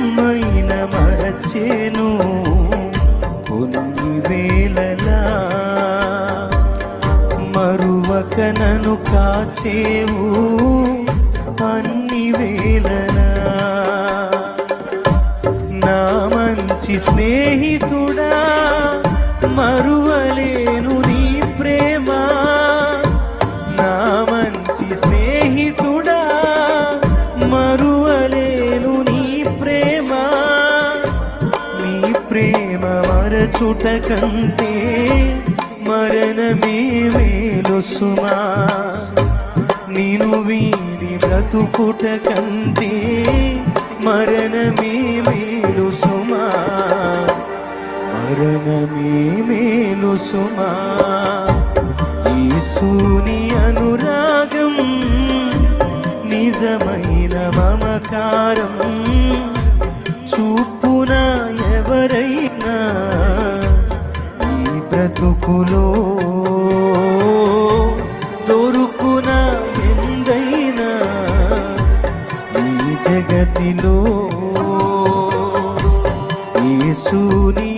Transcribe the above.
నిజమైన మరచేను కొన్ని వేళలా మరువక నన్ను కాచేవు అన్ని వేళలా నా మంచి స్నేహితుడా మరువలేను నీ ప్రేమ నా మంచి స్నేహితుడా మరువలేను నీ ప్రేమ నీ ప్రేమ మరచుట కంటే మరణమే మేలు సుమా నిను వీడి బ్రతుకుట కంటే మరణమే మేలు సుమా మరణమే మేలు సుమా యేసుని అనురాగం నిజమైన మమకారం చూపున ఎవరైనా ఈ బ్రతుకులో దొరుకున ఎందైనా ఈ జగతిలో యేసుని